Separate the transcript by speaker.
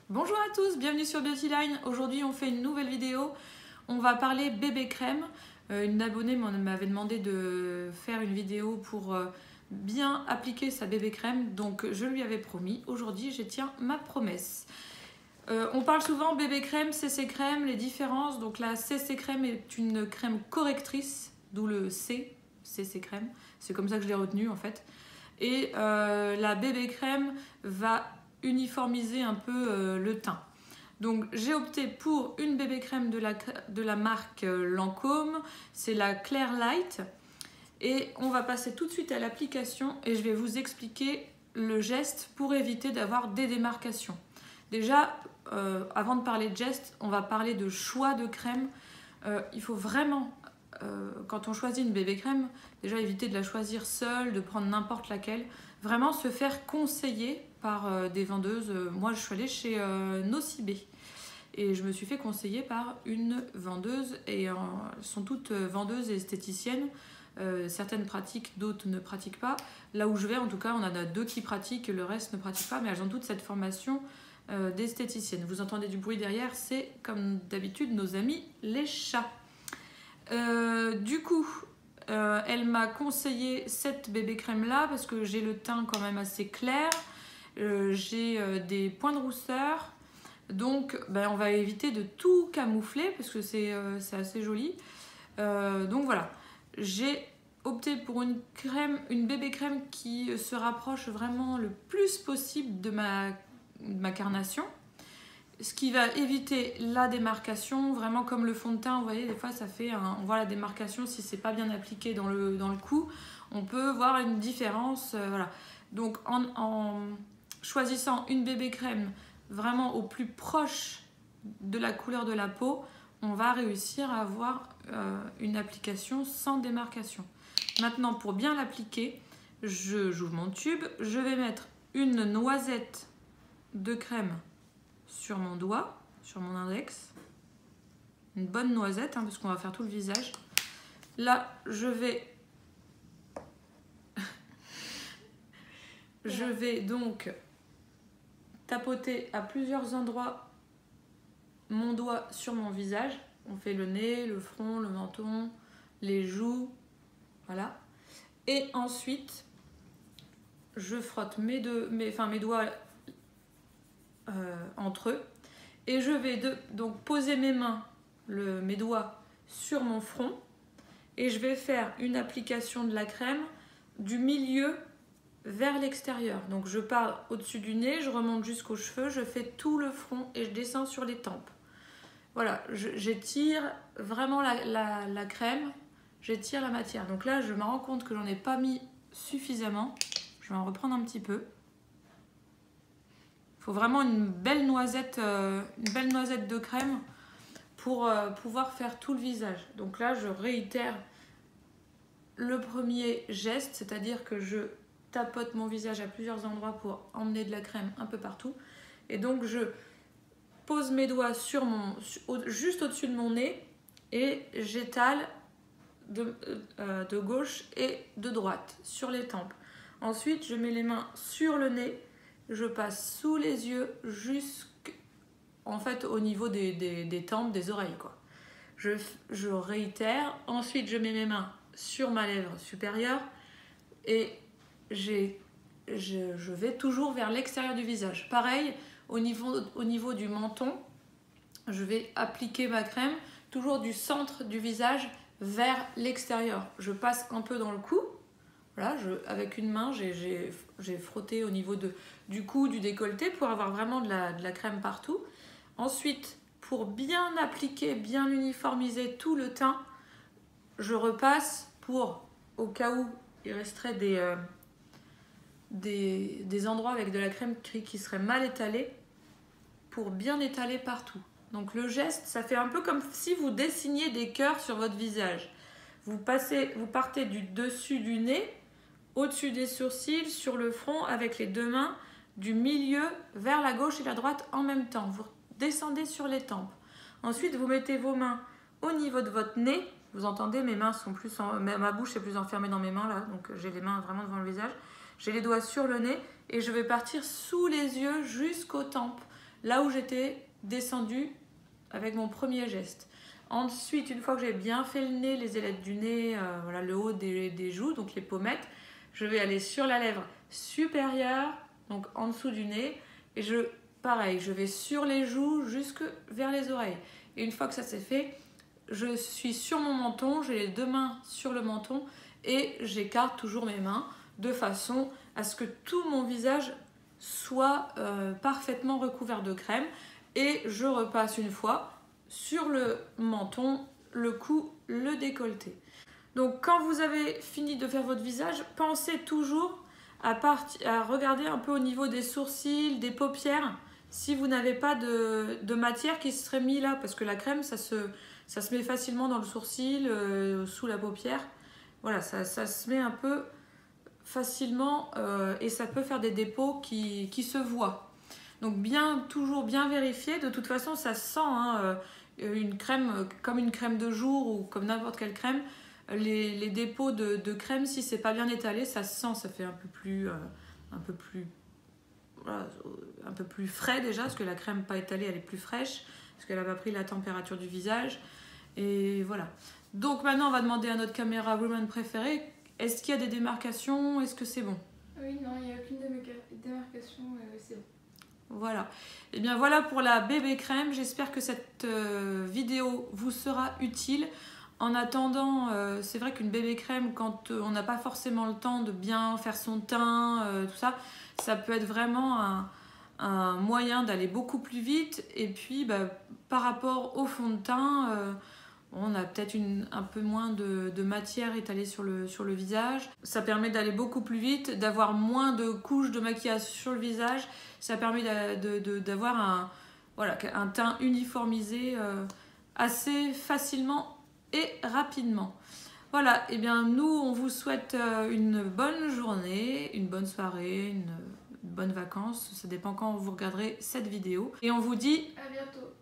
Speaker 1: Bonjour à tous, bienvenue sur Beautyline. Aujourd'hui on fait une nouvelle vidéo. On va parler bébé crème. Une abonnée m'avait demandé de faire une vidéo pour bien appliquer sa bébé crème. Donc je lui avais promis. Aujourd'hui je tiens ma promesse. On parle souvent bébé crème, CC crème, les différences. Donc la CC crème est une crème correctrice, d'où le CC crème. C'est comme ça que je l'ai retenu en fait. Et la bébé crème va uniformiser un peu le teint. Donc j'ai opté pour une bébé crème de la marque Lancôme, c'est la Clair Light. Et on va passer tout de suite à l'application et je vais vous expliquer le geste pour éviter d'avoir des démarcations. Déjà, avant de parler de geste, on va parler de choix de crème. Il faut vraiment, quand on choisit une bébé crème, déjà éviter de la choisir seule, de prendre n'importe laquelle. Vraiment se faire conseiller par des vendeuses. Moi, je suis allée chez Nocibé et je me suis fait conseiller par une vendeuse. Et elles sont toutes vendeuses et esthéticiennes. Certaines pratiquent, d'autres ne pratiquent pas. Là où je vais, en tout cas, on en a deux qui pratiquent, le reste ne pratique pas, mais elles ont toutes cette formation d'esthéticienne. Vous entendez du bruit derrière, c'est comme d'habitude nos amis les chats. Du coup, elle m'a conseillé cette bébé crème là parce que j'ai le teint quand même assez clair, j'ai des points de rousseur, donc on va éviter de tout camoufler parce que c'est assez joli. Donc voilà, j'ai opté pour une bébé crème qui se rapproche vraiment le plus possible de ma carnation. Ce qui va éviter la démarcation, vraiment comme le fond de teint, vous voyez, des fois ça fait, on voit la démarcation si c'est pas bien appliqué dans le cou, on peut voir une différence, voilà. Donc en choisissant une bébé crème vraiment au plus proche de la couleur de la peau, on va réussir à avoir une application sans démarcation. Maintenant, pour bien l'appliquer, j'ouvre mon tube, je vais mettre une noisette de crème sur mon doigt, sur mon index, une bonne noisette parce qu'on va faire tout le visage. Là je vais donc tapoter à plusieurs endroits mon doigt sur mon visage. On fait le nez, le front, le menton, les joues, voilà. Et ensuite je frotte mes doigts entre eux et je vais donc poser mes doigts sur mon front et je vais faire une application de la crème du milieu vers l'extérieur. Donc je pars au-dessus du nez, je remonte jusqu'aux cheveux, je fais tout le front et je descends sur les tempes. Voilà, j'étire vraiment la crème, j'étire la matière. Donc là je me rends compte que j'en ai pas mis suffisamment, je vais en reprendre un petit peu. Il faut vraiment une belle noisette de crème pour pouvoir faire tout le visage. Donc là, je réitère le premier geste, c'est-à-dire que je tapote mon visage à plusieurs endroits pour emmener de la crème un peu partout. Et donc, je pose mes doigts juste au-dessus de mon nez et j'étale de gauche et de droite sur les tempes. Ensuite, je mets les mains sur le nez. Je passe sous les yeux en fait au niveau des tempes, des oreilles quoi. Je réitère. Ensuite je mets mes mains sur ma lèvre supérieure et je vais toujours vers l'extérieur du visage. Pareil au niveau du menton, je vais appliquer ma crème toujours du centre du visage vers l'extérieur. Je passe un peu dans le cou. Voilà, avec une main, j'ai frotté au niveau du cou, du décolleté pour avoir vraiment de la crème partout. Ensuite, pour bien appliquer, bien uniformiser tout le teint, je repasse au cas où il resterait des endroits avec de la crème qui serait mal étalée, pour bien étaler partout. Donc le geste, ça fait un peu comme si vous dessiniez des cœurs sur votre visage. Vous partez du dessus du nez, au-dessus des sourcils, sur le front, avec les deux mains, du milieu vers la gauche et la droite en même temps. Vous descendez sur les tempes. Ensuite, vous mettez vos mains au niveau de votre nez. Vous entendez, mes mains sont ma bouche est plus enfermée dans mes mains là, donc j'ai les mains vraiment devant le visage. J'ai les doigts sur le nez et je vais partir sous les yeux jusqu'aux tempes. là où j'étais descendue avec mon premier geste. Ensuite, une fois que j'ai bien fait le nez, les ailettes du nez, voilà, le haut des joues, donc les pommettes, je vais aller sur la lèvre supérieure, donc en dessous du nez, et pareil, je vais sur les joues jusque vers les oreilles. Et une fois que ça c'est fait, je suis sur mon menton, j'ai les 2 mains sur le menton et j'écarte toujours mes mains de façon à ce que tout mon visage soit parfaitement recouvert de crème. Et je repasse une fois sur le menton, le cou, le décolleté. Donc quand vous avez fini de faire votre visage, pensez toujours à regarder un peu au niveau des sourcils, des paupières, si vous n'avez pas de matière qui serait mise là, parce que la crème, ça se met facilement dans le sourcil, sous la paupière. Voilà, ça se met un peu facilement et ça peut faire des dépôts qui se voient. Donc toujours bien vérifier. De toute façon, ça se sent, hein, une crème comme une crème de jour ou comme n'importe quelle crème. Les dépôts de crème, si c'est pas bien étalé, ça se sent, ça fait un peu plus frais déjà, parce que la crème pas étalée, elle est plus fraîche, parce qu'elle n'a pas pris la température du visage. Et voilà. Donc maintenant, on va demander à notre caméra woman préférée, est-ce qu'il y a des démarcations? Est-ce que c'est bon?
Speaker 2: Oui, non, il n'y a aucune démarcation, c'est bon.
Speaker 1: Voilà. Et bien voilà pour la bébé crème. J'espère que cette vidéo vous sera utile. En attendant, c'est vrai qu'une bébé crème, quand on n'a pas forcément le temps de bien faire son teint, tout ça, ça peut être vraiment un moyen d'aller beaucoup plus vite. Et puis, par rapport au fond de teint, on a peut-être un peu moins de matière étalée sur le visage. Ça permet d'aller beaucoup plus vite, d'avoir moins de couches de maquillage sur le visage. Ça permet d'avoir un teint uniformisé assez facilement et rapidement. Voilà, et bien nous on vous souhaite une bonne journée, une bonne soirée, une bonne vacances, ça dépend quand vous regarderez cette vidéo. Et on vous dit
Speaker 2: à bientôt.